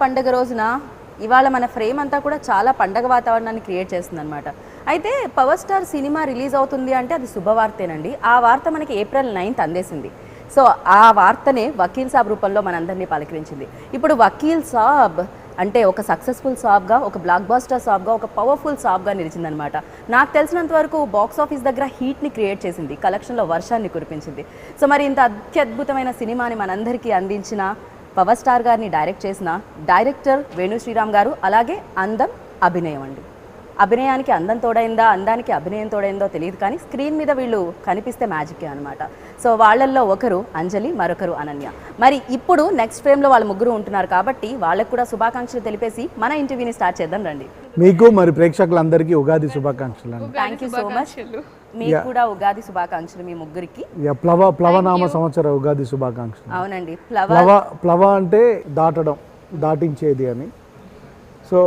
పండగ రోజున ఇవాళ మన ఫ్రేమ్ అంతా కూడా చాలా పండగ వాతావరణాన్ని క్రియేట్ చేస్తుంది అనమాట. అయితే పవర్ స్టార్ సినిమా రిలీజ్ అవుతుంది అంటే అది శుభవార్తేనండి. ఆ వార్త మనకి April 9th అందేసింది. సో ఆ వార్తనే వకీల్ సాబ్ రూపంలో మనందరినీ పలకరించింది. ఇప్పుడు వకీల్ సాబ్ అంటే ఒక సక్సెస్ఫుల్ సాబ్గా, ఒక బ్లాక్ బాస్టర్ సాబ్గా, ఒక పవర్ఫుల్ సాబ్గా నిలిచిందనమాట. నాకు తెలిసినంత వరకు బాక్స్ ఆఫీస్ దగ్గర హీట్ని క్రియేట్ చేసింది, కలెక్షన్లో వర్షాన్ని కురిపించింది. సో మరి ఇంత అత్యద్భుతమైన సినిమాని మనందరికీ అందించిన పవర్ స్టార్ గారిని డైరెక్ట్ చేసిన డైరెక్టర్ వేణు శ్రీరామ్ గారు, అలాగే అందం, అభినయం అండి. అభినయానికి అందం తోడైందా, అందానికి అభినయం తోడైందో తెలియదు, కానీ స్క్రీన్ మీద వీళ్ళు కనిపిస్తే మ్యాజికే అనమాట. సో వాళ్ళల్లో ఒకరు అంజలి, మరొకరు అనన్య. మరి ఇప్పుడు నెక్స్ట్ ఫ్రేమ్లో వాళ్ళ ముగ్గురు ఉంటున్నారు కాబట్టి వాళ్ళకు కూడా శుభాకాంక్షలు తెలిపేసి మన ఇంటర్వ్యూని స్టార్ట్ చేద్దాం రండి. మీకు మరి ప్రేక్షకులందరికీ ఉగాది శుభాకాంక్షలు అండి. Thank you so much. మీకు కూడా ఉగాది శుభాకాంక్షలు మీ ముగ్గురికి. ప్లవనామ సంవత్సర ఉగాది శుభాకాంక్షలు. అవునండి. ప్లవ అంటే దాటడం, దాటించేది అని. సో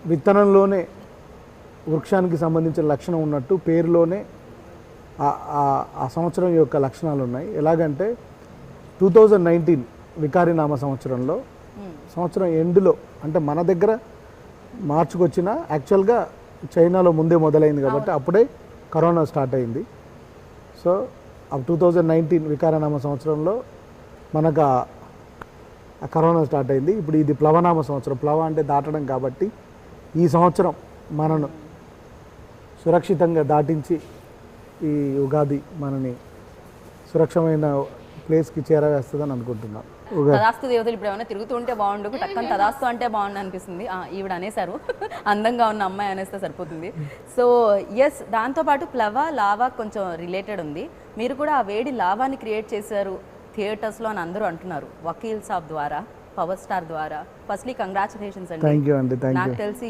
విత్తనంలోనే వృక్షానికి సంబంధించిన లక్షణం ఉన్నట్టు పేరులోనే ఆ సంవత్సరం యొక్క లక్షణాలు ఉన్నాయి. ఎలాగంటే 2019 వికారినామ సంవత్సరంలో సంవత్సరం ఎండ్లో, అంటే మన దగ్గర మార్చికి వచ్చిన యాక్చువల్గా చైనాలో ముందే మొదలైంది కాబట్టి అప్పుడే కరోనా స్టార్ట్ అయింది. సో 2019 వికారనామ సంవత్సరంలో మనకు ఆ కరోనా స్టార్ట్ అయింది. ఇప్పుడు ఇది ప్లవనామ సంవత్సరం. ప్లవ అంటే దాటడం కాబట్టి ఈ సంవత్సరం మనను సురక్షితంగా దాటించి ఈ ఉగాది మనని సురక్షమైన ప్లేస్కి చేరవేస్తుందని అనుకుంటున్నాం. తదాస్తు దేవతలు ఇప్పుడు ఏమైనా తిరుగుతూ ఉంటే బాగుండు, టక్కన తదాస్తు అంటే బాగుండు అనిపిస్తుంది. ఈవిడ అనేసారు, అందంగా ఉన్న అమ్మాయి అనేస్తే సరిపోతుంది. సో ఎస్, దాంతోపాటు ప్లవ, లావా కొంచెం రిలేటెడ్ ఉంది. మీరు కూడా ఆ వేడి లావాని క్రియేట్ చేశారు థియేటర్స్లో అని అందరూ అంటున్నారు, వకీల్ సాబ్ ద్వారా, పవర్ స్టార్ ద్వారా. ఫస్ట్లీ కంగ్రాచులేషన్స్ అండి. థ్యాంక్ యూ అండి. నాకు తెలిసి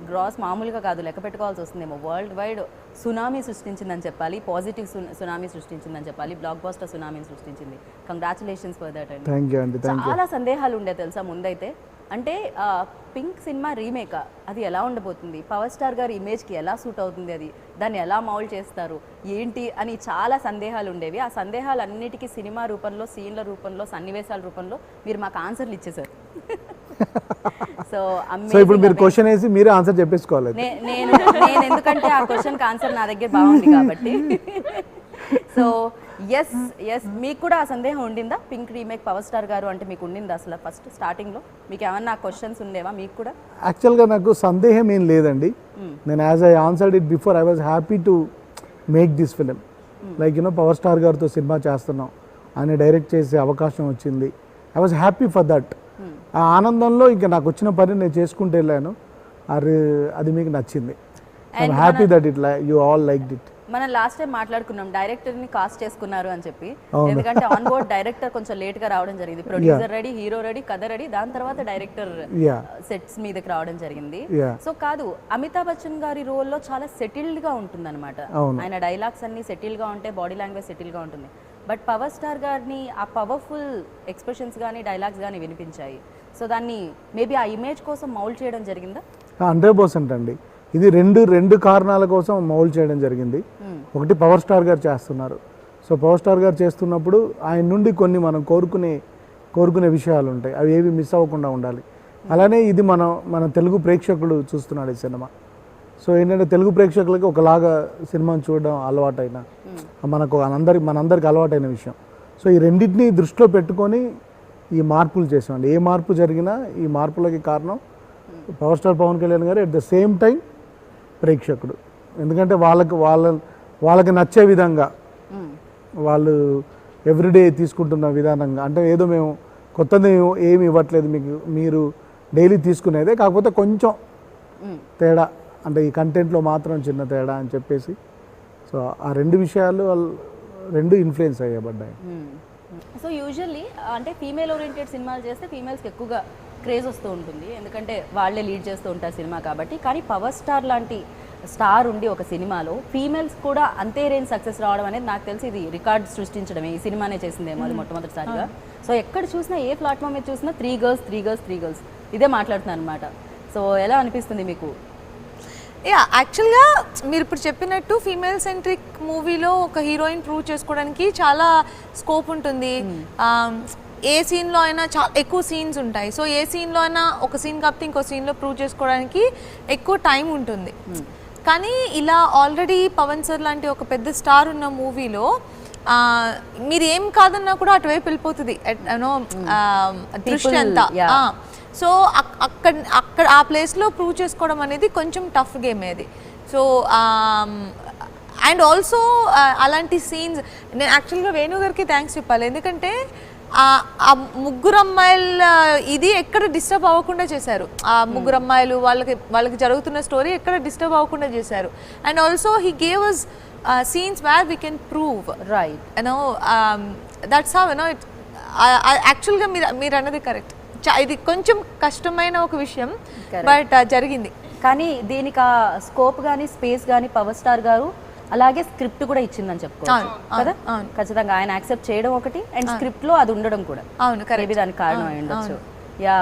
గ్రాస్ మామూలుగా కాదు, లెక్క పెట్టుకోవాల్సి వస్తుందేమో. వరల్డ్ వైడ్ సునామీ సృష్టించిందని చెప్పాలి, పాజిటివ్ సునామీ సృష్టించిందని చెప్పాలి, బ్లాక్ బాస్టర్ సునామీని సృష్టించింది. కంగ్రాచులేషన్స్ ఫర్ దట్ అండి. థ్యాంక్ యూ అండి. చాలా సందేహాలు ఉండే తెలుసా ముందైతే. అంటే పింక్ సినిమా రీమేక్ అది ఎలా ఉండబోతుంది, పవర్ స్టార్ గారి ఇమేజ్కి ఎలా సూట్ అవుతుంది, అది దాన్ని ఎలా మౌల్డ్ చేస్తారు ఏంటి అని చాలా సందేహాలు ఉండేవి. ఆ సందేహాలన్నిటికీ సినిమా రూపంలో, సీన్ల రూపంలో, సన్నివేశాల రూపంలో మీరు మాకు ఆన్సర్లు ఇచ్చేసారు. సో ఇప్పుడు మీరు క్వశ్చన్ వేసి మీరే ఆన్సర్ చెప్పేసుకోవాలి. నేను ఎందుకంటే ఆ క్వశ్చన్కి ఆన్సర్ నా దగ్గర బాగుంది కాబట్టి. సో ఎస్ మీకు కూడా ఆ సందేహం ఉండిందా, పింక్ రీమేక్ పవర్ స్టార్ గారు అంటే మీకు ఉండిందా అసలు ఫస్ట్ స్టార్టింగ్లో? మీకు ఏమన్నా క్వశ్చన్స్ ఉండేవా మీకు కూడా? యాక్చువల్గా నాకు సందేహం ఏం లేదండి. నేను as I answered it before, I was happy to make this film. Like power star గారితో సినిమా చేస్తున్నాం, ఆయన డైరెక్ట్ చేసే అవకాశం వచ్చింది. I was happy for that. ఆ ఆనందంలో ఇంకా నాకు వచ్చిన పని నేను చేసుకుంటూ వెళ్ళాను. అది మీకు నచ్చింది. I'm happy that it you all like it. మనం లాస్ట్ టైం మాట్లాడుకున్నాం డైరెక్టర్ని కాస్ట్ చేసుకున్నారు అని చెప్పి. ఎందుకంటే ఆన్ బోర్డ్ డైరెక్టర్ కొంచెం లేట్గా రావడం జరిగింది. ప్రొడ్యూసర్ రెడీ, హీరో రెడీ, కథ రెడీ, దాని తర్వాత డైరెక్టర్ సెట్స్ మీదకి రావడం జరిగింది. సో కాదు, అమితాబ్ బచ్చన్ గారి రోల్లో చాలా సెటిల్డ్గా ఉంటుంది అనమాట. ఆయన డైలాగ్స్ అన్ని సెటిల్గా ఉంటాయి, బాడీ లాంగ్వేజ్ సెటిల్గా ఉంటుంది. బట్ పవర్ స్టార్ గారిని ఆ పవర్ఫుల్ ఎక్స్ప్రెషన్స్ కానీ డైలాగ్స్ కానీ వినిపించాయి. సో దాన్ని మేబీ ఆ ఇమేజ్ కోసం మౌల్డ్ చేయడం జరిగిందా? 100% అండి. ఇది రెండు కారణాల కోసం మౌల్డ్ చేయడం జరిగింది. ఒకటి, పవర్ స్టార్ గారు చేస్తున్నారు. సో పవర్ స్టార్ గారు చేస్తున్నప్పుడు ఆయన నుండి కొన్ని మనం కోరుకునే విషయాలు ఉంటాయి, అవి ఏవి మిస్ అవ్వకుండా ఉండాలి. అలానే ఇది మన తెలుగు ప్రేక్షకుడు చూస్తున్నాడు ఈ సినిమా. సో ఏంటంటే తెలుగు ప్రేక్షకులకి ఒకలాగా సినిమాను చూడడం అలవాటైన, మనందరికి అలవాటైన విషయం. సో ఈ రెండింటిని దృష్టిలో పెట్టుకొని ఈ మార్పులు చేసామండి. ఏ మార్పు జరిగినా ఈ మార్పులకి కారణం పవర్ స్టార్ పవన్ కళ్యాణ్ గారు, ఎట్ ద సేమ్ టైం ప్రేక్షకుడు. ఎందుకంటే వాళ్ళకి నచ్చే విధంగా, వాళ్ళు ఎవ్రీడే తీసుకుంటున్న విధానంగా, అంటే ఏదో మేము కొత్తది ఏమి ఇవ్వట్లేదు మీకు, మీరు డైలీ తీసుకునేదే, కాకపోతే కొంచెం తేడా, అంటే ఈ కంటెంట్లో మాత్రం చిన్న తేడా అని చెప్పేసి. సో ఆ రెండు విషయాలు రెండు ఇన్ఫ్లుయెన్స్ అయ్యబడ్డాయి. సో యూజువల్లీ అంటే ఫీమేల్ ఓరియంటెడ్ సినిమాలు చేస్తే ఫీమేల్స్కి ఎక్కువగా క్రేజ్ వస్తూ ఉంటుంది, ఎందుకంటే వాళ్ళే లీడ్ చేస్తూ ఉంటారు సినిమా కాబట్టి. కానీ పవర్ స్టార్ లాంటి స్టార్ ఉండి ఒక సినిమాలో ఫీమేల్స్ కూడా అంతే రేంజ్ సక్సెస్ రావడం అనేది నాకు తెలిసి ఇది రికార్డ్ సృష్టించడమే. ఈ సినిమానే చేసిందేమో అది మొట్టమొదటిసారిగా. సో ఎక్కడ చూసినా, ఏ ప్లాట్ఫామ్ మీద చూసినా 3 girls ఇదే మాట్లాడుతున్నారు అనమాట. సో ఎలా అనిపిస్తుంది మీకు? యాక్చువల్గా మీరు ఇప్పుడు చెప్పినట్టు ఫీమేల్ సెంట్రిక్ మూవీలో ఒక హీరోయిన్ ప్రూవ్ చేసుకోవడానికి చాలా స్కోప్ ఉంటుంది. ఏ సీన్లో అయినా చాలా ఎక్కువ సీన్స్ ఉంటాయి. సో ఏ సీన్లో అయినా ఒక సీన్ కాకపోతే ఇంకో సీన్లో ప్రూవ్ చేసుకోవడానికి ఎక్కువ టైం ఉంటుంది. కానీ ఇలా ఆల్రెడీ పవన్ సార్ లాంటి ఒక పెద్ద స్టార్ ఉన్న మూవీలో మీరు ఏం కాదన్నా కూడా అటువైపు వెళ్ళిపోతుంది దృష్టి అంతా. సో అక్కడ ఆ ప్లేస్లో ప్రూవ్ చేసుకోవడం అనేది కొంచెం టఫ్ గేమ్ అది. సో అండ్ ఆల్సో అలాంటి సీన్స్ నేను యాక్చువల్గా వేణు గారికి థ్యాంక్స్ చెప్పాలి. ఎందుకంటే ఆ ముగ్గురు అమ్మాయిల ఇది ఎక్కడ డిస్టర్బ్ అవ్వకుండా చేశారు. ఆ ముగ్గురు అమ్మాయిలు వాళ్ళకి జరుగుతున్న స్టోరీ ఎక్కడ డిస్టర్బ్ అవ్వకుండా చేశారు. And also he gave us scenes where we can prove, right, that's how actually గా మీరు అన్నది కరెక్ట్. ఇది కొంచెం కష్టమైన ఒక విషయం, బట్ జరిగింది. కానీ దీనికి ఆ స్కోప్ కానీ స్పేస్ కానీ పవర్ స్టార్ గారు అలాగే స్క్రిప్ట్ కూడా ఇచ్చిందని చెప్పుకోవచ్చు కదా. ఖచ్చితంగా ఆయన యాక్సెప్ట్ చేయడం ఒకటి, అండ్ స్క్రిప్ట్ లో అది ఉండడం కూడా మేబీ దానికి కారణం అయి ఉండొచ్చు. యా,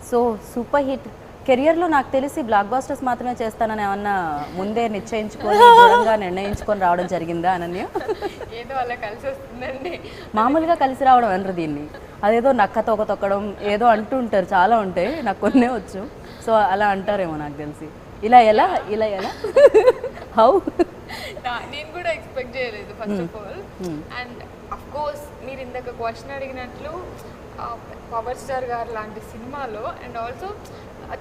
సో సూపర్ హిట్ కెరియర్లో నాకు తెలిసి బ్లాక్ బాస్టర్స్ మాత్రమే చేస్తానని ఏమన్నా ముందే నిశ్చయించుకొని దృఢంగా నిర్ణయించుకొని రావడం జరిగిందా అనన్య? ఏదో అలా కలిసి వస్తుందండి. మామూలుగా కలిసి రావడం అనరు దీన్ని, అదేదో నక్క తోక తొక్కడం ఏదో అంటూ ఉంటారు, చాలా ఉంటాయి, నాకు కొన్నే వచ్చు. సో అలా అంటారేమో నాకు తెలిసి. ఇలా ఎలా హౌ? నేను కూడా ఎక్స్పెక్ట్ చేయలేదు first of all. And of course మీరు ఇందాక క్వశ్చన్ అడిగినట్లు పవర్ స్టార్ గారు లాంటి సినిమాలో, అండ్ ఆల్సో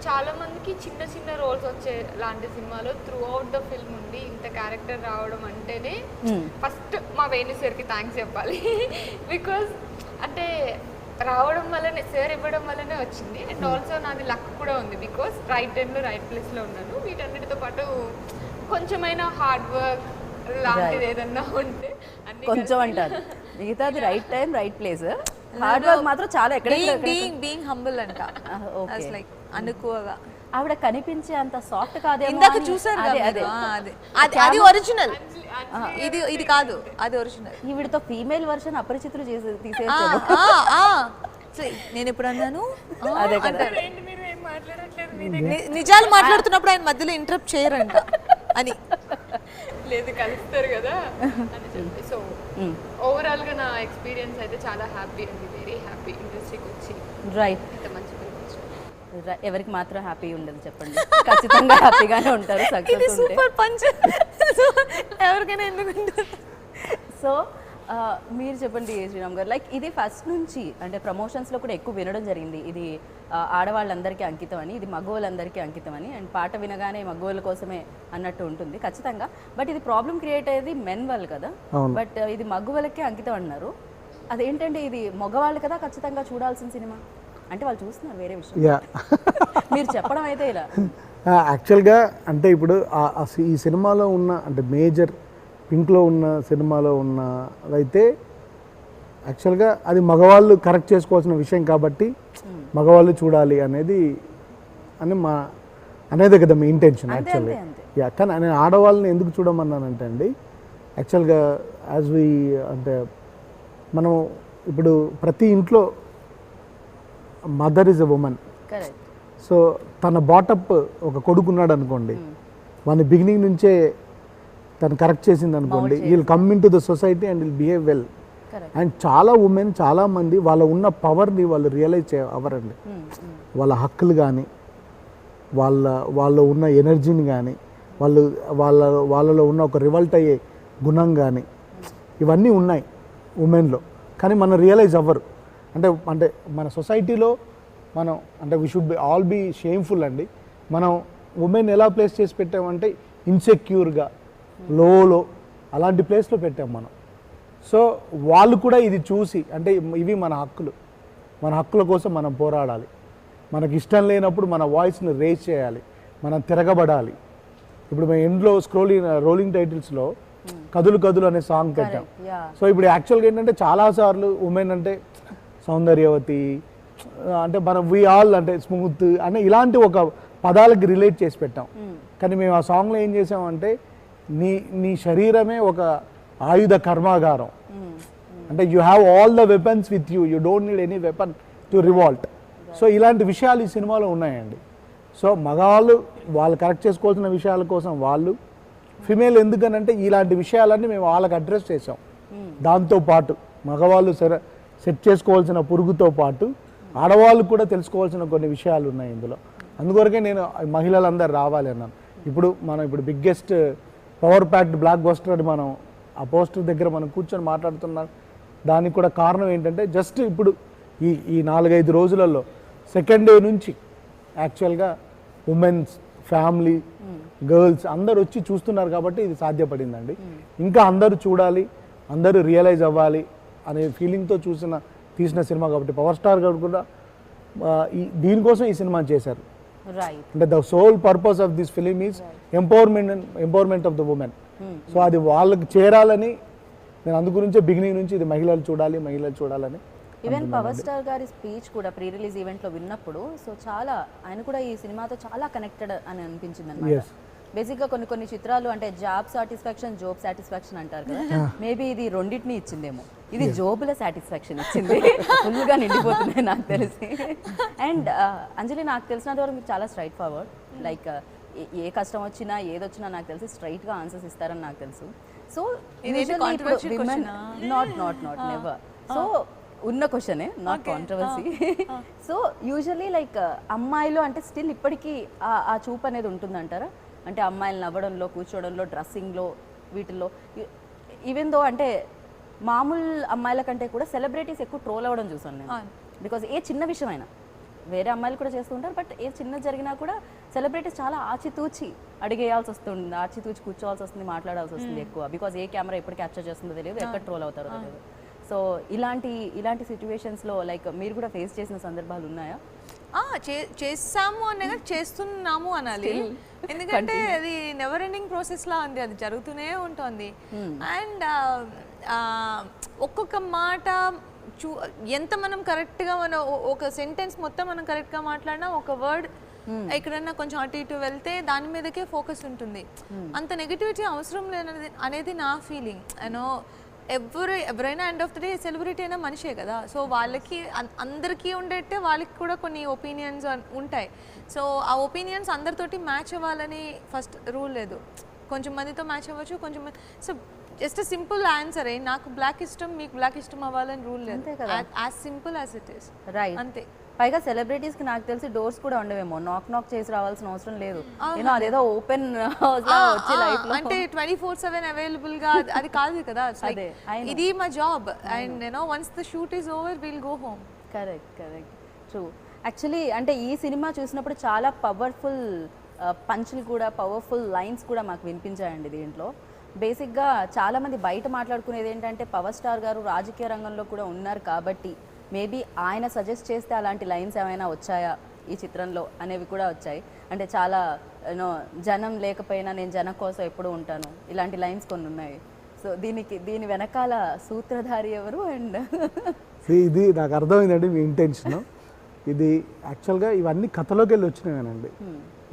చాలా మందికి చిన్న చిన్న రోల్స్ వచ్చే లాంటి సినిమాలో త్రూ అవుట్ ద ఫిల్మ్ ఉండి ఇంత క్యారెక్టర్ రావడం అంటేనే ఫస్ట్ మా వేణు సార్కి థ్యాంక్స్ చెప్పాలి. బికాజ్ అంటే రావడం వల్లనే, సార్ ఇవ్వడం వల్లనే వచ్చింది. అండ్ ఆల్సో నాది లక్ కూడా ఉంది, బికాజ్ రైట్ టైంలో రైట్ ప్లేస్లో ఉన్నాను. వీటన్నిటితో పాటు కొంచెమైనా హార్డ్ వర్క్ లాంటిది ఏదన్నా ఉంటే కొంచెం అంటారు, మిగతాది right time right place. Hard work మాత్రం చాలా బీయింగ్ హంబుల్ అంట, లైక్ అనుకోగా. ఆవిడ కనిపించే అంత సాఫ్ట్ కాదేమో. ఇందాక చూసారు అది ఒరిజినల్, ఇది కాదు, అది ఒరిజినల్. ఈవిడతో ఫీమేల్ వర్షన్ అపరిచితులు తీసేసారు. నేను ఎప్పుడు అన్నాను అదే కదా, నిజాలు మాట్లాడుతున్నప్పుడు ఆయన మధ్యలో ఇంటరప్ట్ చేయరంట అని. లేదు కలుస్తారు కదా అని చెప్పి. సో ఓవరాల్ గా నా ఎక్స్పీరియన్స్ అయితే చాలా హ్యాపీ అండి, వెరీ హ్యాపీ ఇండస్ట్రీకి వచ్చి. రైట్, ఇంత మంచి పేరు వచ్చింది. ఎవరికి మాత్రం హ్యాపీ ఉండదు చెప్పండి, ఖచ్చితంగా హ్యాపీగానే ఉంటారు సక్సెస్ ఉంటే. సూపర్ పంచ్ ఎవరికైనా ఎందుకు ఉంటుంది. సో మీరు చెప్పండి శ్రీరామ్ గారు, లైక్ ఇది ఫస్ట్ నుంచి అంటే ప్రమోషన్స్లో కూడా ఎక్కువ వినడం జరిగింది, ఇది ఆడవాళ్ళందరికీ అంకితం అని, ఇది మగవాళ్ళందరికీ అంకితం అని, అండ్ పాట వినగానే మగవాళ్ళ కోసమే అన్నట్టు ఉంటుంది ఖచ్చితంగా. బట్ ఇది ప్రాబ్లం క్రియేట్ అయ్యేది మెన్ వాళ్ళు కదా, బట్ ఇది మగవాళ్ళకే అంకితం అన్నారు. అదేంటంటే ఇది మగవాళ్ళు కదా ఖచ్చితంగా చూడాల్సిన సినిమా అంటే వాళ్ళు చూస్తున్నారు, వేరే విషయం. మీరు చెప్పడం అయితే ఇలా యాక్చువల్గా అంటే ఇప్పుడు ఈ సినిమాలో ఉన్న అంటే మేజర్ పింక్లో ఉన్న సినిమాలో ఉన్న అయితే యాక్చువల్గా అది మగవాళ్ళు కరెక్ట్ చేసుకోవాల్సిన విషయం కాబట్టి మగవాళ్ళు చూడాలి అనేది అనేది కదా మీ ఇంటెన్షన్ యాక్చువల్లీ. కానీ నేను ఆడవాళ్ళని ఎందుకు చూడమన్నానంటే అండి, యాక్చువల్గా యాజ్ వి అంటే మనం ఇప్పుడు ప్రతి ఇంట్లో mother is a women. So తన బాటప్ ఒక కొడుకున్నాడు అనుకోండి, మన బిగినింగ్ నుంచే తను కరెక్ట్ చేసింది అనుకోండి, we'll come in to the society and will behave well. And చాలా ఉమెన్ చాలామంది వాళ్ళ ఉన్న పవర్ని వాళ్ళు రియలైజ్ అవ్వరండి. వాళ్ళ హక్కులు కానీ వాళ్ళలో ఉన్న ఎనర్జీని కానీ వాళ్ళలో ఉన్న ఒక రివల్ట్ అయ్యే గుణం కానీ ఇవన్నీ ఉన్నాయి ఉమెన్లో, కానీ మనం రియలైజ్ అవ్వరు. అంటే మన సొసైటీలో మనం అంటే we should be all be shameful అండి. మనం ఉమెన్ ఎలా ప్లేస్ చేసి పెట్టామంటే ఇన్సెక్యూర్గా, లో అలాంటి ప్లేస్లో పెట్టాం మనం. సో వాళ్ళు కూడా ఇది చూసి అంటే ఇవి మన హక్కుల కోసం మనం పోరాడాలి. మనకి ఇష్టం లేనప్పుడు మన వాయిస్ని రేజ్ చేయాలి, మనం తిరగబడాలి. ఇప్పుడు మేము ఎండ్లో రోలింగ్ టైటిల్స్లో కదులు కదులు అనే సాంగ్ పెట్టాం. సో ఇప్పుడు యాక్చువల్గా ఏంటంటే చాలాసార్లు ఉమెన్ అంటే సౌందర్యవతి అంటే మనం వి ఆల్ అంటే స్మూత్ అనే ఇలాంటి ఒక పదాలకి రిలేట్ చేసి పెట్టాం. కానీ మేము ఆ సాంగ్లో ఏం చేసామంటే నీ శరీరమే ఒక ఆయుధ కర్మాగారం, అంటే you have all the weapons with you don't need any weapon to revolt. So ఇలాంటి విషయాలు ఈ సినిమాలో ఉన్నాయండి. సో మగవాళ్ళు వాళ్ళు కరెక్ట్ చేసుకోవాల్సిన విషయాల కోసం వాళ్ళు, ఫిమేల్ ఎందుకనంటే ఇలాంటి విషయాలన్నీ మేము వాళ్ళకి అడ్రస్ చేసాం. దాంతోపాటు మగవాళ్ళు సరే సెట్ చేసుకోవాల్సిన పురుగుతో పాటు ఆడవాళ్ళు కూడా తెలుసుకోవాల్సిన కొన్ని విషయాలు ఉన్నాయి ఇందులో. అందుకొరకే నేను మహిళలందరూ రావాలి అన్నాను. ఇప్పుడు biggest power packed block buster అని మనం ఆ పోస్టర్ దగ్గర మనం కూర్చొని మాట్లాడుతున్నాం. దానికి కూడా కారణం ఏంటంటే జస్ట్ ఇప్పుడు ఈ 4-5 రోజులలో సెకండ్ డే నుంచి యాక్చువల్గా ఉమెన్స్, ఫ్యామిలీ, గర్ల్స్ అందరూ వచ్చి చూస్తున్నారు కాబట్టి ఇది సాధ్యపడిందండి. ఇంకా అందరూ చూడాలి, అందరూ రియలైజ్ అవ్వాలి అనే ఫీలింగ్తో తీసిన సినిమా కాబట్టి పవర్ స్టార్ గారు కూడా దీనికోసం ఈ సినిమా చేశారు. అంటే the sole purpose of this film is empowerment of the women. So అది వాళ్ళకి చేరాలని నేను అందు గురించే బిగినింగ్ నుంచి ఇది మహిళలు చూడాలని. ఈవెన్ పవర్ స్టార్ గారి స్పీచ్ కూడా ప్రీ రిలీజ్ ఈవెంట్లో విన్నప్పుడు సో చాలా ఆయన కూడా ఈ సినిమాతో చాలా కనెక్టెడ్ అని అనిపించింది అనమాట. బేసిక్గా కొన్ని చిత్రాలు అంటే జాబ్ సాటిస్ఫాక్షన్, జోబ్ సాటిస్ఫాక్షన్ అంటారు కదా, మేబీ ఇది రెండింటిని ఇచ్చిందేమో. ఇది జోబుల సాటిస్ఫాక్షన్ ఇచ్చింది, ఫుల్గా నిండిపోతుంది నాకు తెలిసి. అండ్ అంజలి, నాకు తెలిసినంత వరకు మీరు చాలా స్ట్రైట్ ఫార్వర్డ్, లైక్ ఏ కష్టం వచ్చినా ఏదొచ్చినా నాకు తెలిసి స్ట్రైట్గా ఆన్సర్స్ ఇస్తారని నాకు తెలుసు. So not never. సో ఉన్న క్వశ్చనే, not controversy. So usually like అమ్మాయిలు అంటే స్టిల్ ఇప్పటికీ ఆ చూపు అనేది ఉంటుందంటారా? అంటే అమ్మాయిలు నవ్వడంలో, కూర్చోవడంలో, డ్రెస్సింగ్లో, వీటిల్లో ఈవెన్ దో అంటే మామూలు అమ్మాయిల కంటే కూడా సెలబ్రిటీస్ ఎక్కువ ట్రోల్ అవ్వడం చూసాను నేను. బికాజ్ ఏ చిన్న విషయమైనా వేరే అమ్మాయిలు కూడా చేస్తూ ఉంటారు, బట్ ఏ చిన్న జరిగినా కూడా సెలబ్రిటీస్ చాలా ఆచితూచి అడిగేయాల్సి వస్తుంది, ఆచితూచి కూర్చోవాల్సి వస్తుంది, మాట్లాడాల్సి వస్తుంది ఎక్కువ. బికాజ్ ఏ కెమెరా ఎప్పుడు క్యాప్చర్ చేస్తుందో తెలియదు, ఎక్కడ ట్రోల్ అవుతారో తెలియదు. సో ఇలాంటి సిచ్యువేషన్స్లో లైక్ మీరు కూడా ఫేస్ చేసిన సందర్భాలు ఉన్నాయా? చేస్తాము అనేది చేస్తున్నాము అనాలి, ఎందుకంటే అది నెవర్ ఎండింగ్ ప్రాసెస్ లా ఉంది, అది జరుగుతూనే ఉంటుంది. అండ్ ఒక్కొక్క మాట ఎంత మనం కరెక్ట్గా ఒక సెంటెన్స్ మొత్తం మనం కరెక్ట్గా మాట్లాడినా ఒక వర్డ్ ఎక్కడన్నా కొంచెం అటు ఇటు వెళ్తే దాని మీదకే ఫోకస్ ఉంటుంది. అంత నెగిటివిటీ అవసరం లేనది అనేది నా ఫీలింగ్. యూనో ఎవరైనా end of the day celebrity అయినా మనిషే కదా. సో వాళ్ళకి అందరికీ ఉండేట్టే వాళ్ళకి కూడా కొన్ని ఒపీనియన్స్ ఉంటాయి. సో ఆ ఒపీనియన్స్ అందరితోటి మ్యాచ్ అవ్వాలని ఫస్ట్ రూల్ లేదు. కొంచెం మందితో మ్యాచ్ అవ్వచ్చు, కొంచెం సో జస్ట్ సింపుల్ ఆన్సర్, నాకు బ్లాక్ ఇష్టం మీకు బ్లాక్ ఇష్టం అవ్వాలని రూల్ లేదు. As simple as it is, right? అంతే. పైగా సెలబ్రిటీస్ కి నాకు తెలిసి డోర్స్ కూడా ఉండవేమో, నాక్ చేసి రావాల్సిన అవసరం లేదు. అదేదో ఓపెన్ హౌస్ లా వచ్చి లైఫ్ లో అంటే 24/7 అవైలబుల్ గా అది కాదు కదా. ఇది మా job and once the shoot is over will go home. Correct true. Actually అంటే ఈ సినిమా చూసినప్పుడు చాలా పవర్ఫుల్ పంచులు కూడా, పవర్ఫుల్ లైన్స్ కూడా మాకు వినిపించాయండి దీంట్లో. బేసిక్గా చాలామంది బయట మాట్లాడుకునేది ఏంటంటే పవర్ స్టార్ గారు రాజకీయ రంగంలో కూడా ఉన్నారు కాబట్టి మేబీ ఆయన సజెస్ట్ చేస్తే అలాంటి లైన్స్ ఏమైనా వచ్చాయా ఈ చిత్రంలో అనేవి కూడా వచ్చాయి. అంటే చాలా జనం లేకపోయినా నేను జనం కోసం ఎప్పుడు ఉంటాను, ఇలాంటి లైన్స్ కొన్ని ఉన్నాయి. సో దీని వెనకాల సూత్రధారి ఎవరు? అండ్ ఇది నాకు అర్థమైందండి మీ ఇంటెన్షన్. ఇది యాక్చువల్గా ఇవన్నీ కథలోకి వెళ్ళి వచ్చినాయనండి.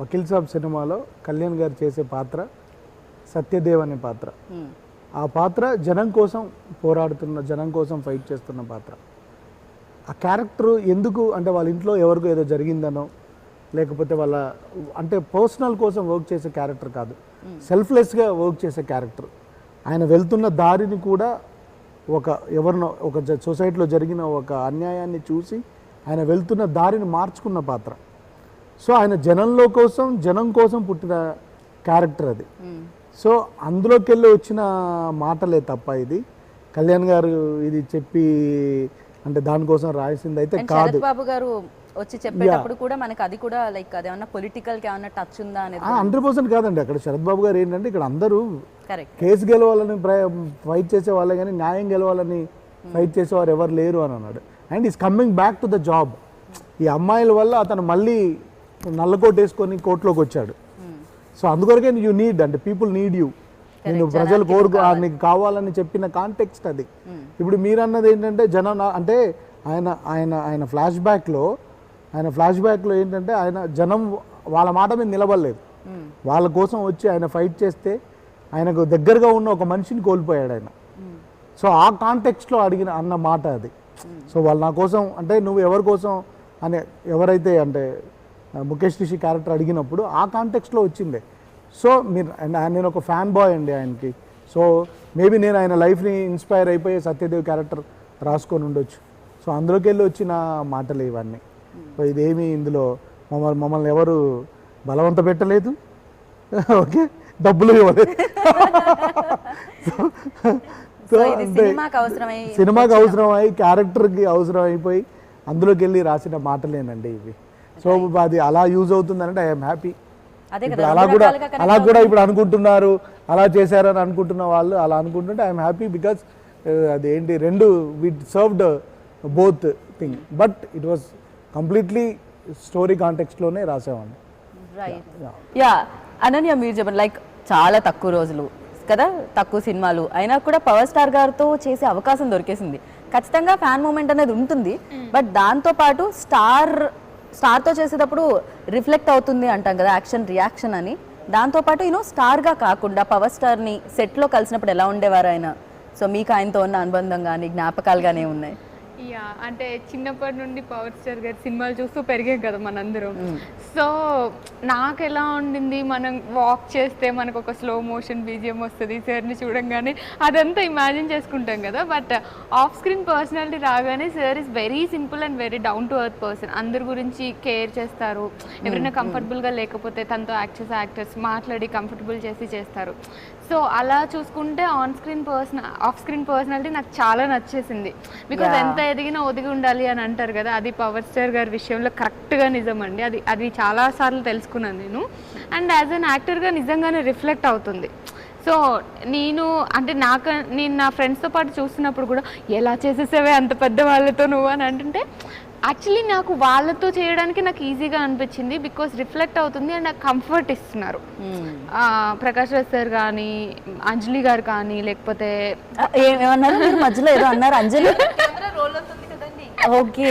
వకీల్ సాబ్ సినిమాలో కళ్యాణ్ గారు చేసే పాత్ర సత్యదేవ్ అనే పాత్ర. ఆ పాత్ర జనం కోసం పోరాడుతున్న, జనం కోసం ఫైట్ చేస్తున్న పాత్ర. ఆ క్యారెక్టర్ ఎందుకు అంటే వాళ్ళ ఇంట్లో ఎవరికో ఏదో జరిగిందనో, లేకపోతే వాళ్ళ అంటే పర్సనల్ కోసం వర్క్ చేసే క్యారెక్టర్ కాదు, సెల్ఫ్లెస్గా వర్క్ చేసే క్యారెక్టర్. ఆయన వెళ్తున్న దారిని కూడా ఒక సొసైటీలో జరిగిన ఒక అన్యాయాన్ని చూసి ఆయన వెళ్తున్న దారిని మార్చుకున్న పాత్ర. సో ఆయన జనం కోసం పుట్టిన క్యారెక్టర్ అది. సో అందులోకి వెళ్ళి వచ్చిన మాటలే తప్ప ఇది కళ్యాణ్ గారు ఇది చెప్పి అంటే దానికోసం రాసింది అయితే కాదు. శరత్ బాబు గారు వచ్చి చెప్పేటప్పుడు కూడా మనకి అది కూడా లైక్ అదేమన్నా పొలిటికల్ కి ఏమన్నా టచ్ ఉందా అనేది 100% కాదండి. అక్కడ శరత్ బాబు గారు ఏంటంటే ఇక్కడ అందరూ కేసు గెలవాలని ఫైట్ చేసే వాళ్ళే కానీ న్యాయం గెలవాలని ఫైట్ చేసేవారు ఎవరు లేరు అని అన్నాడు. And is coming back to the job. ఈ అమ్మాయిల వల్ల అతను మళ్ళీ నల్లకోట్ వేసుకొని కోర్టులోకి వచ్చాడు. సో అందుకొరకే యూ నీడ్ అంటే పీపుల్ నీడ్ యూ, నేను ప్రజలు నీకు కావాలని చెప్పిన కాంటెక్స్ట్ అది. ఇప్పుడు మీరు అన్నది ఏంటంటే జనం అంటే ఆయన ఫ్లాష్ బ్యాక్లో ఏంటంటే ఆయన జనం వాళ్ళ మాట మీద నిలబడలేదు, వాళ్ళ కోసం వచ్చి ఆయన ఫైట్ చేస్తే ఆయనకు దగ్గరగా ఉన్న ఒక మనిషిని కోల్పోయాడు ఆయన. సో ఆ కాంటెక్స్ట్లో అన్న మాట అది. సో వాళ్ళు నా కోసం అంటే నువ్వు ఎవరి కోసం అనే ఎవరైతే అంటే ముఖేష్ రిషి క్యారెక్టర్ అడిగినప్పుడు ఆ కాంటెక్స్ట్లో వచ్చింది. సో నేను ఒక ఫ్యాన్ బాయ్ అండి ఆయనకి. సో మేబీ నేను ఆయన లైఫ్ని ఇన్స్పైర్ అయిపోయి సత్యదేవ్ క్యారెక్టర్ రాసుకొని ఉండొచ్చు. సో అందులోకి వెళ్ళి వచ్చిన మాటలు ఇవన్నీ. సో ఇదేమి ఇందులో మమ్మల్ని ఎవరు బలవంత పెట్టలేదు, ఓకే, డబ్బులు ఇవ్వలేదు. సో ఇది సినిమాకి అవసరమై క్యారెక్టర్కి అవసరం అయిపోయి అందులోకి వెళ్ళి రాసిన మాటలేనండి ఇవి. సో అది అలా యూజ్ అవుతుందంటే ఐఎమ్ హ్యాపీ. అదే ఇప్పుడు కదా, అలా కూడా ఇప్పుడు అనుకుంటున్నారు, అలా చేశారని అనుకుంటున్న వాళ్ళు అలా అనుకుంటుంటే ఐఎమ్ హ్యాపీ బికాస్ అదేంటి రెండు we served both thing, but it was completely story కాంటెక్స్ట్లోనే రాసేవాడిని. యా అనన్య, మీరు చెప్పండి, లైక్ చాలా తక్కువ రోజులు కదా, తక్కువ సినిమాలు అయినా కూడా పవర్ స్టార్ గారితో చేసే అవకాశం దొరికేసింది. ఖచ్చితంగా ఫ్యాన్ మూమెంట్ అనేది ఉంటుంది, బట్ దాంతోపాటు స్టార్తో చేసేటప్పుడు రిఫ్లెక్ట్ అవుతుంది అంటాం కదా, యాక్షన్ రియాక్షన్ అని. దాంతోపాటు స్టార్గా కాకుండా పవర్ స్టార్ని సెట్లో కలిసినప్పుడు ఎలా ఉండేవారు ఆయన? సో మీకు ఆయనతో ఉన్న అనుబంధం కానీ జ్ఞాపకాలు కానీ ఉన్నాయి? యా, అంటే చిన్నప్పటి నుండి పవర్ స్టార్ గారి సినిమాలు చూస్తూ పెరిగాం కదా మనందరం. సో నాకు ఎలా ఉండింది, మనం వాక్ చేస్తే మనకు ఒక స్లో మోషన్ బీజిఎం వస్తుంది సార్ని చూడంగానే, అదంతా ఇమాజిన్ చేసుకుంటాం కదా. బట్ ఆఫ్ స్క్రీన్ పర్సనాలిటీ రాగానే sir is very simple and very down to earth person. అందరి గురించి కేర్ చేస్తారు, ఎవరైనా కంఫర్టబుల్గా లేకపోతే తనతో యాక్టర్స్ మాట్లాడి కంఫర్టబుల్ చేస్తారు. సో అలా చూసుకుంటే ఆఫ్ స్క్రీన్ పర్సనాలిటీ నాకు చాలా నచ్చేసింది. బికాజ్ ఎంత ఎదిగినా ఒదిగి ఉండాలి అని అంటారు కదా, అది పవర్ స్టార్ గారి విషయంలో కరెక్ట్గా నిజం అండి. అది చాలాసార్లు తెలుసుకున్నాను నేను. అండ్ యాజ్ అన్ యాక్టర్గా నిజంగానే రిఫ్లెక్ట్ అవుతుంది. సో నేను నా ఫ్రెండ్స్తో పాటు చూస్తున్నప్పుడు కూడా ఎలా చేసేసావే అంత పెద్ద వాళ్ళతో నువ్వు అని అంటుంటే, యాక్చువల్లీ నాకు వాళ్ళతో చేయడానికి నాకు ఈజీగా అనిపించింది. బికాస్ రిఫ్లెక్ట్ అవుతుంది అండ్ నాకు కంఫర్ట్ ఇస్తున్నారు. ప్రకాష్ రాజ్ సార్ కానీ, అంజలి గారు కానీ, లేకపోతే ఏమన్నారు మీరు మధ్యలో ఏదో అన్నారు? అంజలి ఓకే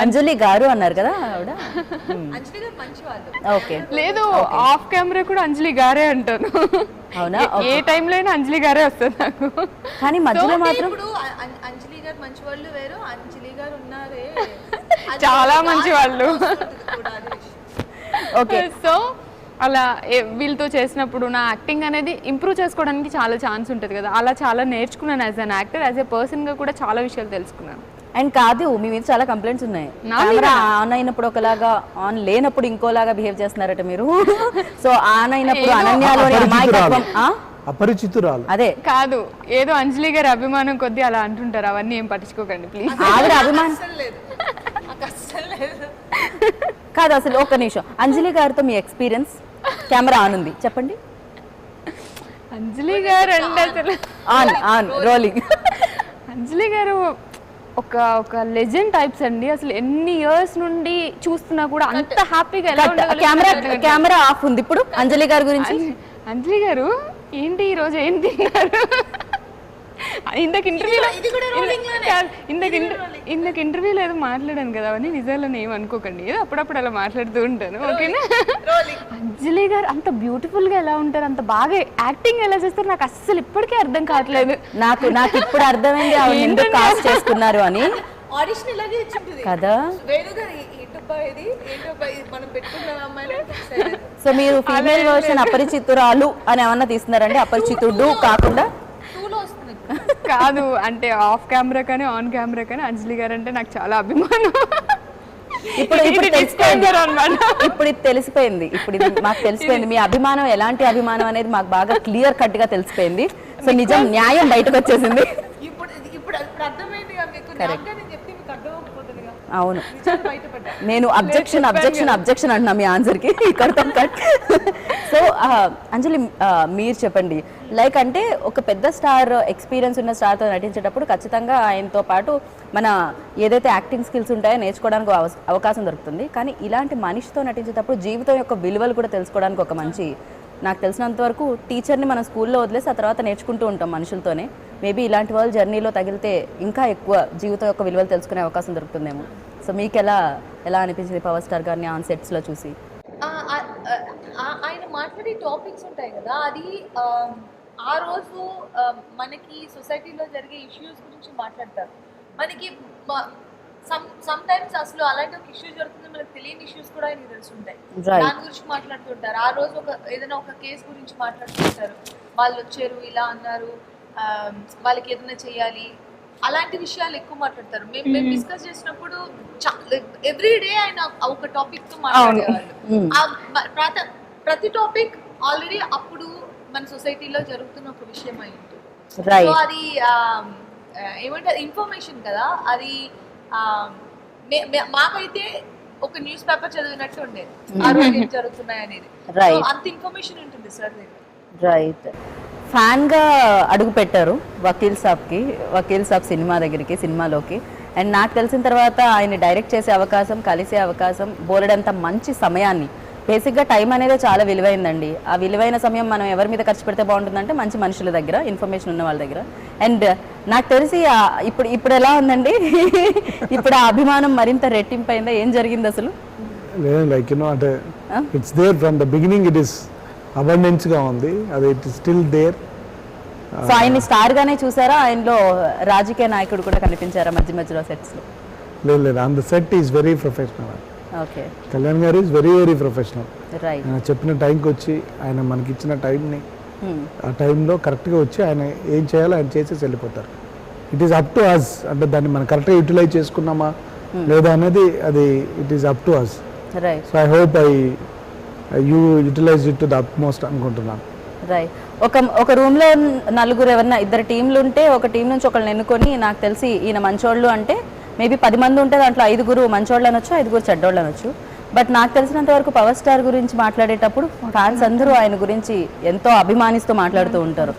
అంజలి గారు అన్నారు కదా ఆవిడ. ఓకే, లేదు ఆఫ్ కెమెరా కూడా అంజలి గారే అంటాను. అవునా? ఏ టైంలో అయినా అంజలి గారే వస్తుంది నాకు. కానీ మధ్యలో మాత్రం అంజలి గారు మంచి వాళ్ళు వేరు, అంజలి గారు ఉన్నారే చాలా మంచి వాళ్ళు. ఓకే, సో అలా వీళ్ళతో చేసినప్పుడు నా యాక్టింగ్ అనేది ఇంప్రూవ్ చేసుకోవడానికి చాలా ఛాన్స్ ఉంటుంది కదా. అలా చాలా నేర్చుకున్నాను as an actor, as a పర్సన్గా కూడా చాలా విషయాలు తెలుసుకున్నాను. అండ్ కాదు, మీ మీద చాలా కంప్లైంట్స్ ఉన్నాయి. కెమెరా ఆన్ అయినప్పుడు ఒకలాగా, ఆన్ లేనప్పుడు ఇంకోలాగా బిహేవ్ చేస్తున్నారట మీరు. సో ఆన్ అయినప్పుడు అనన్యలోని అమాయకత్వం, అపరిచితురాలు అదే కాదు, ఏదో అంజలి గారి అభిమానం కొద్దీ అలా అంటుంటారు. అవన్నీ ఏం పట్టించుకోకండి ప్లీజ్. ఆవిడ అభిమానం కాదు అసలు. ఒక్క నిమిషం, అంజలి గారితో మీ ఎక్స్పీరియన్స్. కెమెరా ఆన్ ఉంది, చెప్పండి. అంజలి గారు అంటే అసలు ఆన్ రోలింగ్. అంజలి గారు ఒక లెజెండ్ టైప్స్ అండి. అసలు ఎన్ని ఇయర్స్ నుండి చూస్తున్నా కూడా అంత హ్యాపీగా ఎలా కెమెరా ఆఫ్ ఉంది ఇప్పుడు. అంజలి గారి గురించి, అంజలి గారు ఏంటి ఈరోజు ఏం తిన్నారు? ఇందాక ఇంటర్వ్యూలో ఏదో మాట్లాడాను కదా, అవన్నీ నిజాలని ఏమనుకోకండి, ఏదో అప్పుడప్పుడు అలా మాట్లాడుతూ ఉంటాను, ఓకేనా? అంజలి గారు అంత బ్యూటిఫుల్ గా ఎలా ఉంటారు, అంత బాగా యాక్టింగ్ ఎలా చేస్తారు, నాకు అస్సలు ఇప్పటికే అర్థం కావట్లేదు. నాకు ఇప్పుడు అర్థమైంది ఆవిడ ఎందుకు కాస్ట్ చేసుకున్నారు అని. ఆడిషన్ ఇలాగే ఇచ్చింది కదా. సో మీరు ఫీమేల్ వర్షన్ అపరిచితురాలు అని ఏమన్నా తీస్తున్నారండి? అపరిచితుడు కాకుండా కాదు, అంటే ఆఫ్ కెమెరా కానీ ఆన్ కెమెరా కానీ అంజలి గారు అంటే నాకు చాలా అభిమానం. ఇప్పుడు ఇది తెలిసిపోయింది. ఇప్పుడు ఇది మాకు తెలిసిపోయింది. మీ అభిమానం ఎలాంటి అభిమానం అనేది మాకు బాగా క్లియర్ కట్ గా తెలిసిపోయింది. సో నిజం, న్యాయం బయటకు వచ్చేసింది. అవును, నేను అబ్జెక్షన్ అంటున్నా మీ ఆన్సర్కి, ఇక్కడతో కట్. సో అంజలి, మీరు చెప్పండి, లైక్ అంటే ఒక పెద్ద స్టార్, ఎక్స్పీరియన్స్ ఉన్న స్టార్తో నటించేటప్పుడు ఖచ్చితంగా ఆయనతో పాటు మన ఏదైతే యాక్టింగ్ స్కిల్స్ ఉంటాయో నేర్చుకోవడానికి అవకాశం దొరుకుతుంది. కానీ ఇలాంటి మనిషితో నటించేటప్పుడు జీవితం యొక్క విలువలు కూడా తెలుసుకోవడానికి ఒక మంచి, నాకు తెలిసినంత వరకు టీచర్ని మనం స్కూల్లో వదిలేసి ఆ తర్వాత నేర్చుకుంటూ ఉంటాం మనుషులతోనే. మేబీ ఇలాంటి వాళ్ళు జర్నీలో తగిలితే ఇంకా ఎక్కువ జీవితం యొక్క విలువలు తెలుసుకునే అవకాశం దొరుకుతుందేమో. సో మీకు ఎలా అనిపించింది పవర్ స్టార్ గారిని ఆన్ సెట్స్లో చూసి? ఆయన మాట్లాడే టాపిక్స్ ఉంటాయి కదా, అది ఆ రోజు మనకి సొసైటీలో జరిగే ఇష్యూస్ గురించి మాట్లాడతారు. మనకి సమ్ టైమ్స్ అసలు అలాంటి ఒక ఇష్యూ జరుగుతుంది, మనకు తెలియని ఇష్యూస్ కూడా ఆయనకి తెలుసుంటాయి. దాని గురించి మాట్లాడుతుంటారు. ఆ రోజు ఏదైనా ఒక కేసు గురించి మాట్లాడుతుంటారు. వాళ్ళు వచ్చారు, ఇలా అన్నారు, వాళ్ళకి ఏదైనా చేయాలి, అలాంటి విషయాలు ఎక్కువ మాట్లాడతారు. మేము డిస్కస్ చేసినప్పుడు ఎవ్రీ డే ఆయన ఒక టాపిక్ తో మాట్లాడేవాళ్ళు. ప్రతి టాపిక్ ఆల్రెడీ అప్పుడు మన సొసైటీలో జరుగుతున్న ఒక విషయం అయి ఉంటుంది. సో అది ఏమంటారు ఇన్ఫర్మేషన్ కదా, అది మాకైతే ఒక న్యూస్ పేపర్ చదివినట్టు ఉండేది ఆ రోజు ఏం జరుగుతున్నాయి అనేది. అంత ఇన్ఫర్మేషన్ ఉంటుంది సార్. రైట్. ఫ్యాన్గా అడుగు పెట్టారు వకీల్ సాబ్ సినిమా దగ్గరికి, సినిమాలోకి. అండ్ నాకు తెలిసిన తర్వాత ఆయన డైరెక్ట్ చేసే అవకాశం, కలిసే అవకాశం, బోలెడంత మంచి సమయాన్ని, బేసిక్గా టైం అనేది చాలా విలువైందండి. ఆ విలువైన సమయం మనం ఎవరి మీద ఖర్చు పెడితే బాగుంటుందంటే మంచి మనుషుల దగ్గర, ఇన్ఫర్మేషన్ ఉన్న వాళ్ళ దగ్గర. అండ్ నాకు తెలిసి ఇప్పుడు ఎలా ఉందండి ఇప్పుడు ఆ అభిమానం మరింత రెట్టింపైందా? ఏం జరిగింది అసలు? లైక్ అంటే it's there from the beginning, it is abundance గా ఉంది, అది it is still there. So ఆయన్ని స్టార్ గానే చూసారా? ఆయనలో రాజకీయ నాయకుడు కూడా కనిపించారా మధ్య మధ్యలో సెట్స్ లో? లేదు, on the set is very professional. Okay. Kalyan గారు is very very professional. Right. ఆయన చెప్పిన టైంకి వచ్చి, ఆయన మనకి ఇచ్చిన టైంని ఆ టైంలో కరెక్ట్గా వచ్చి ఆయన ఏం చేయాలో ఆయన చేసేసి వెళ్ళిపోతారు. It is up to us, అంటే దాన్ని మనం కరెక్ట్గా యూటిలైజ్ చేసుకున్నామా లేదా అనేది అది it is up to us. Right. So I hope you utilise it to the upmost అనుకుంటున్నాను. రైట్. ఒక రూమ్ లో నలుగురు ఎవరన్నా ఇద్దరు టీంలు ఉంటే ఒక టీం నుంచి ఒకళ్ళని ఎన్నుకొని, నాకు తెలిసి ఈయన మంచోళ్ళు అంటే మేబీ 10 మంది ఉంటే దాంట్లో 5 మంచోళ్ళు అనొచ్చు, 5 చెడ్డోళ్ళు అనొచ్చు. బట్ నాకు తెలిసినంత వరకు పవర్ స్టార్ గురించి మాట్లాడేటప్పుడు ఫ్యాన్స్ అందరూ ఆయన గురించి ఎంతో అభిమానిస్తూ మాట్లాడుతూ ఉంటారు.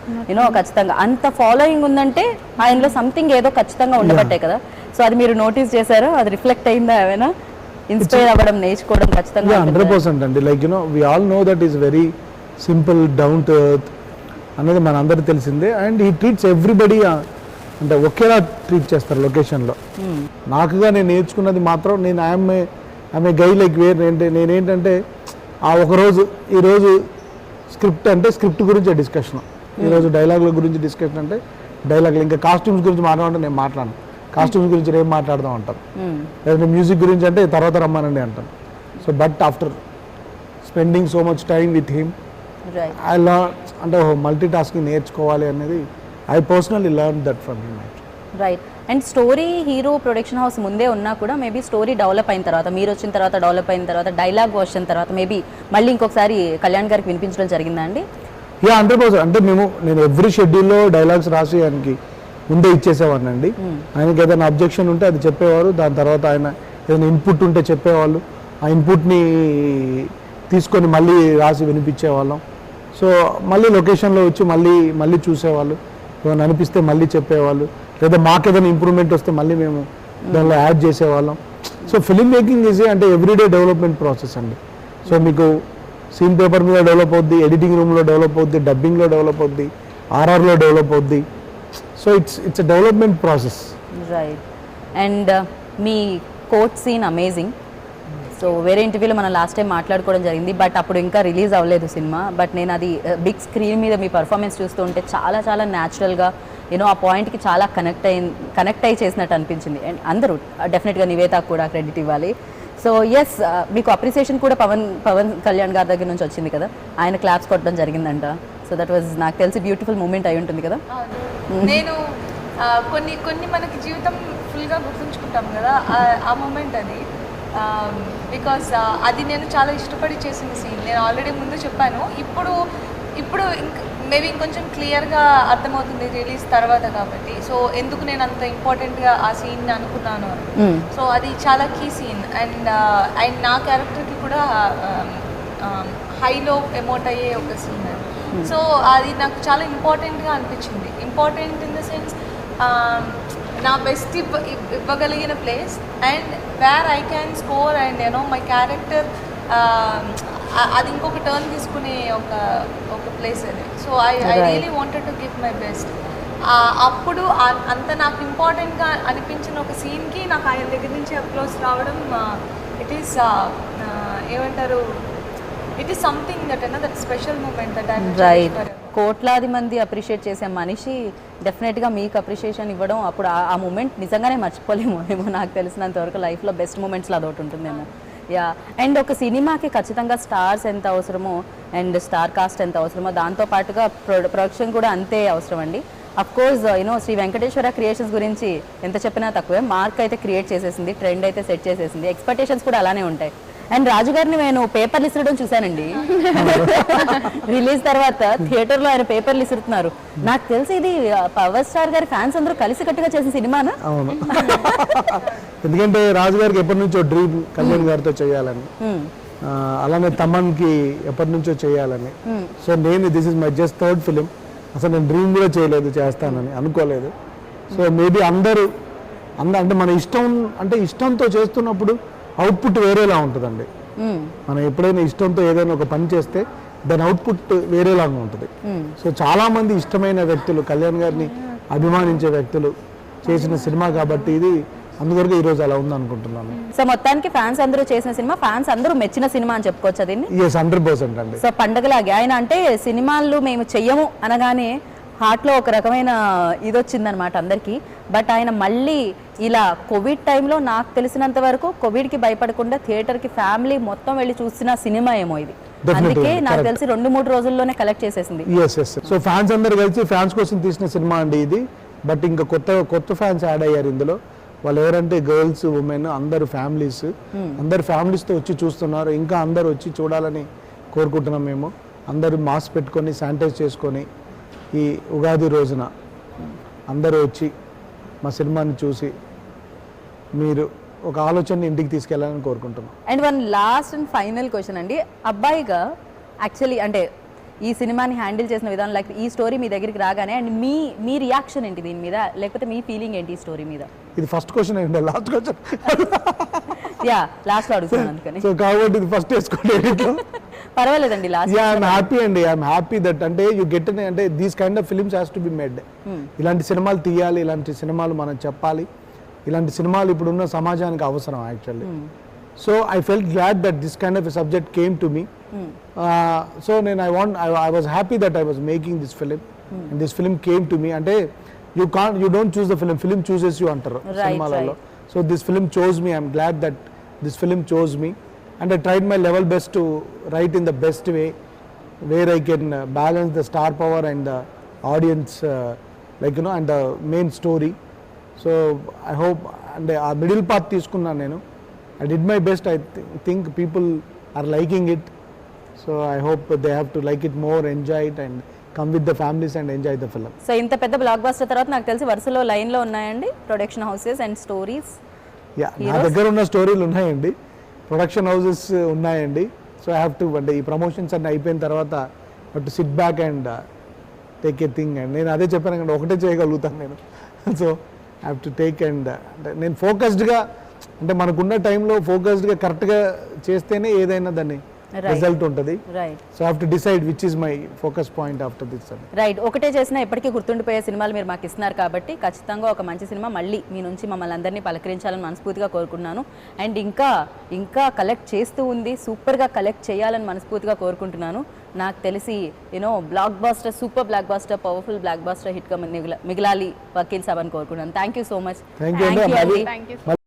ఖచ్చితంగా అంత ఫాలోయింగ్ ఉందంటే ఆయనలో సంథింగ్ ఏదో ఖచ్చితంగా ఉండబట్టే కదా. సో అది మీరు నోటీస్ చేశారో? అది రిఫ్లెక్ట్ అయిందా ఏమైనా? ఇన్స్పైర్ అవ్వడం, నేర్చుకోవడం ఖచ్చితంగా 100% అండి. Like we all know that is very simple, down to earth అనేది మన అందరికి తెలిసిందే. అండ్ ఈ ట్రీట్స్ ఎవ్రీబడి అంటే ఒకేలా ట్రీట్ చేస్తారు లొకేషన్లో. నాకుగా నేను నేర్చుకున్నది మాత్రం, నేను ఆమె గై లైక్ వేర్ నేనేంటంటే ఆ ఒకరోజు ఈరోజు స్క్రిప్ట్ గురించి డిస్కషన్, ఈరోజు డైలాగుల గురించి డిస్కషన్ అంటే డైలాగులు, ఇంకా కాస్ట్యూమ్స్ గురించి మాట్లాడంటే నేను మాట్లాడను, కాస్ట్యూమ్స్ గురించి రేపు మాట్లాడదాం అంటారు. లేదంటే మ్యూజిక్ గురించి అంటే తర్వాత రమ్మానండి అంటాను. So but after spending so much time with him I learn, అంటే మల్టీ టాస్కింగ్ నేర్చుకోవాలి అనేది I personally learn that from him. Right. And story hero production house ముందే ఉన్నా కూడా మేబీ స్టోరీ డెవలప్ అయిన తర్వాత, మీరు వచ్చిన తర్వాత డెవలప్ అయిన తర్వాత, డైలాగ్ వచ్చిన తర్వాత మేబీ మళ్ళీ ఇంకొకసారి కళ్యాణ్ గారికి వినిపించడం జరిగిందా అండి? 100%. అంటే నేను ఎవ్రీ షెడ్యూల్లో డైలాగ్స్ రాసి ఆయనకి ముందే ఇచ్చేసేవాడిని అండి. ఆయనకి ఏదైనా అబ్జెక్షన్ ఉంటే అది చెప్పేవారు, దాని తర్వాత ఆయన ఏదైనా ఇన్పుట్ ఉంటే చెప్పేవాళ్ళు, ఆ ఇన్పుట్ని తీసుకొని మళ్ళీ రాసి వినిపించేవాళ్ళం. సో మళ్ళీ లొకేషన్లో వచ్చి మళ్ళీ చూసేవాళ్ళు, ఏమైనా అనిపిస్తే మళ్ళీ చెప్పేవాళ్ళు, లేదా మాకు ఏదైనా ఇంప్రూవ్మెంట్ వస్తే మళ్ళీ మేము దానిలో యాడ్ చేసేవాళ్ళం. సో ఫిల్మ్ మేకింగ్ ఈజ్ అంటే ఎవ్రీడే డెవలప్మెంట్ ప్రాసెస్ అండి. సో మీకు సీన్ పేపర్ మీద డెవలప్ అవుద్ది, ఎడిటింగ్ రూమ్లో డెవలప్ అవుద్ది, డబ్బింగ్లో డెవలప్ అవుద్ది, ఆర్ఆర్లో డెవలప్ అవుద్ది. So it's a development process. Right. And మీ కోర్ట్ సీన్ అమేజింగ్. సో వేరే ఇంటర్వ్యూలో మనం లాస్ట్ టైం మాట్లాడుకోవడం జరిగింది, బట్ అప్పుడు ఇంకా రిలీజ్ అవ్వలేదు సినిమా. బట్ నేను అది బిగ్ స్క్రీన్ మీద మీ పర్ఫార్మెన్స్ చూస్తూ ఉంటే చాలా చాలా న్యాచురల్గా ఆ పాయింట్కి చాలా కనెక్ట్ అయ్యి చేసినట్టు అనిపించింది. అండ్ అందరూ డెఫినెట్గా నివేతాకు కూడా క్రెడిట్ ఇవ్వాలి. సో ఎస్, మీకు అప్రిసియేషన్ కూడా పవన్ కళ్యాణ్ గారి దగ్గర నుంచి వచ్చింది కదా, ఆయన క్లాప్స్ కొట్టడం జరిగిందంట. సో దట్ వాజ్ నాకు తెలిసి బ్యూటిఫుల్ మూమెంట్ అయి ఉంటుంది కదా. నేను కొన్ని మనకి జీవితం ఫుల్గా గుర్తుంచుకుంటాం కదా, ఆ మూమెంట్ అది. బికాస్ అది నేను చాలా ఇష్టపడి చేసిన సీన్. నేను ఆల్రెడీ ముందు చెప్పాను, ఇప్పుడు మేబీ ఇంకొంచెం క్లియర్గా అర్థమవుతుంది రిలీజ్ తర్వాత కాబట్టి. సో ఎందుకు నేను అంత ఇంపార్టెంట్గా ఆ సీన్ అనుకున్నాను. సో అది చాలా కీ సీన్. అండ్ నా క్యారెక్టర్కి కూడా హైలో ఎమోట్ అయ్యే ఒక సీన్. సో అది నాకు చాలా ఇంపార్టెంట్గా అనిపించింది. ఇంపార్టెంట్ ఇన్ ద సెన్స్ నా బెస్ట్ ఇవ్వగలిగిన place, and where I can score, and my character అది ఇంకొక టర్న్ తీసుకునే ఒక ప్లేస్ అది. So I really wanted to give my best. అప్పుడు అంత నాకు ఇంపార్టెంట్గా అనిపించిన ఒక సీన్కి నాకు ఆయన దగ్గర నుంచి అప్రోచ్ రావడం, ఇట్ ఈస్ ఏమంటారు, it is something that special moment that I right. కోట్లాది మంది అప్రిషియేట్ చేసే మనిషి డెఫినెట్గా మీకు అప్రిషియేషన్ ఇవ్వడం, అప్పుడు ఆ మూమెంట్ నిజంగానే మర్చిపోలేమో. నాకు తెలిసినంత వరకు లైఫ్లో బెస్ట్ మూమెంట్స్లో అదొకటి ఉంటుందేమో. యా. అండ్ ఒక సినిమాకి ఖచ్చితంగా స్టార్స్ ఎంత అవసరమో అండ్ స్టార్ కాస్ట్ ఎంత అవసరమో దాంతోపాటుగా ప్రొడక్షన్ కూడా అంతే అవసరం అండి. Of course Sri Venkateswara creations గురించి ఎంత చెప్పినా తక్కువే. మార్క్ అయితే క్రియేట్ చేసేసింది, ట్రెండ్ అయితే సెట్ చేసేసింది, ఎక్స్పెక్టేషన్స్ కూడా అలానే ఉంటాయి. అండ్ రాజు గారిని నేను పేపర్లు ఇసరడం చూశానండి. రిలీజ్ తర్వాత థియేటర్లో ఆయన పేపర్లు ఇసురుతున్నారు. నాకు తెలిసి ఇది పవర్ స్టార్ గారి ఫ్యాన్స్ అందరూ కలిసి కట్టుగా చేసిన సినిమానా? అవును. ఎందుకంటే రాజు గారికి ఎప్పటి నుంచో డ్రీమ్ కళ్యాణ్ గారితో చేయాలని, అలానే తమన్కి ఎప్పటి నుంచో చేయాలని. సో నేను this is my just third film. అసలు నేను డ్రీమ్ కూడా చేయలేదు చేస్తానని, అనుకోలేదు. సో మేబీ అందరూ అంటే మన ఇష్టం, అంటే ఇష్టంతో చేస్తున్నప్పుడు అవుట్పుట్ వేరేలా ఉంటుందండి. మనం ఎప్పుడైనా ఇష్టంతో ఏదైనా ఒక పని చేస్తే దాని అవుట్పుట్ వేరేలాగా ఉంటుంది. సో చాలా మంది ఇష్టమైన వ్యక్తులు, కళ్యాణ్ గారిని అభిమానించే వ్యక్తులు చేసిన సినిమా కాబట్టి ఇది అందువరకు ఈరోజు అలా ఉంది అనుకుంటున్నాను. సో మొత్తానికి ఫ్యాన్స్ అందరూ చేసిన సినిమా, ఫ్యాన్స్ అందరూ మెచ్చిన సినిమా అని చెప్పుకోవచ్చు దీన్ని. ఎస్, 100% అండి. సో పండగలాగే ఆయన అంటే సినిమాలు మేము చెయ్యము అనగానే హార్ట్లో ఒక రకమైన ఇది వచ్చిందనమాట అందరికీ. బట్ ఆయన మళ్ళీ ఇలా కోవిడ్ టైంలో నాకు తెలిసినంత వరకు కోవిడ్కి భయపడకుండా థియేటర్కి ఫ్యామిలీ మొత్తం వెళ్ళి చూసిన సినిమా ఏమో ఇది. అందుకే నాకు తెలిసి 2-3 రోజుల్లోనే కలెక్ట్ చేసేసింది. ఎస్. సో ఫ్యాన్స్ అందరు కలిసి ఫ్యాన్స్ కోసం తీసిన సినిమా అండి ఇది. బట్ ఇంకా కొత్త ఫ్యాన్స్ యాడ్ అయ్యారు ఇందులో. వాళ్ళు ఎవరంటే గర్ల్స్, ఉమెన్, అందరు ఫ్యామిలీస్, అందరు ఫ్యామిలీస్తో వచ్చి చూస్తున్నారు. ఇంకా అందరు వచ్చి చూడాలని కోరుకుంటున్నాం మేము. అందరూ మాస్క్ పెట్టుకొని శానిటైజ్ చేసుకొని ఈ ఉగాది రోజున అందరూ వచ్చి మా సినిమాని చూసి మీరు ఒక ఆలోచనని ఇంటికి తీసుకెళ్లాలని కోరుకుంటున్నాం. And one last and final question అండి, అబ్బాయిగా యాక్చువల్లీ అంటే ఈ సినిమాని హ్యాండిల్ చేసిన విధానం, లైక్ ఈ స్టోరీ మీ దగ్గరికి రాగానే అండ్ మీ రియాక్షన్ ఏంటి దీని మీద, లేకపోతే మీ ఫీలింగ్ ఏంటి ఈ స్టోరీ మీద? ఇది ఫస్ట్ క్వశ్చన్ ఏంటి, లాస్ట్ క్వశ్చన్? యా, లాస్ట్ లో అడుగుతున్నాను అందుకని. సో కాబట్టి ఇది ఫస్ట్ వేసుకోండి. పర్వాలేదండి, లాస్ట్. యా, ఐఎమ్ హ్యాపీ అండి. ఐఎమ్ హ్యాపీ దట్ అంటే యూ గెట్ అంటే these kind of films has to be made. ఇలాంటి సినిమాలు తీయాలి, ఇలాంటి సినిమాలు మనం చెప్పాలి. ఇలాంటి సినిమాలు ఇప్పుడున్న సమాజానికి అవసరం actually. So I felt glad that this kind of subject came to me. So నేను I was happy that I was making this film and this film came to me. అంటే you don't choose the film chooses you అంటారు సినిమాలలో. So this film chose me. I'm glad that this film chose me, and I tried my level best to write in the best way, where I can balance the star power and the audience, and the main story. So I hope, and a middle path తీసుకున్నాను నేను. I did my best. I think people are liking it. So I hope they have to like it more, enjoy it, and come with the families and enjoy the film. So ఇంత పెద్ద block buster తర్వాత నాకు తెలిసి వరుసలో లైన్లో ఉన్నాయండి production houses and stories. Yeah, నా దగ్గర ఉన్న స్టోరీలు ఉన్నాయండి, ప్రొడక్షన్ హౌసెస్ ఉన్నాయండి. సో ఐ హ్యావ్ టు, అంటే ఈ ప్రమోషన్స్ అన్నీ అయిపోయిన తర్వాత to SIT back and take a thing. And నేను అదే చెప్పాను కంటే ఒకటే చేయగలుగుతాను నేను. So I have to take and అంటే నేను ఫోకస్డ్గా, అంటే మనకున్న టైంలో ఫోకస్డ్గా కరెక్ట్గా చేస్తేనే ఏదైనా దాన్ని రిజల్ట్ ఉంటుంది. Right. So I have to decide which is my focus point after this. Right. ఒకటే చేసినా ఎప్పటికీ గుర్తుండిపోయే సినిమాలు మీరు మాకు ఇస్తున్నారు కాబట్టి ఖచ్చితంగా ఒక మంచి సినిమా మళ్ళీ మీ నుంచి మమ్మల్ని అందరినీ పలకరించాలని మనస్ఫూర్తిగా కోరుకుంటున్నాను. అండ్ ఇంకా కలెక్ట్ చేస్తూ ఉంది, సూపర్గా కలెక్ట్ చేయాలని మనస్ఫూర్తిగా కోరుకుంటున్నాను. నాకు తెలిసి blockbuster, super blockbuster, powerful blockbuster హిట్గా మిగలాలి వకీల్ సాబ్ అని కోరుకుంటున్నాను. Thank you so much. Thank you అండి.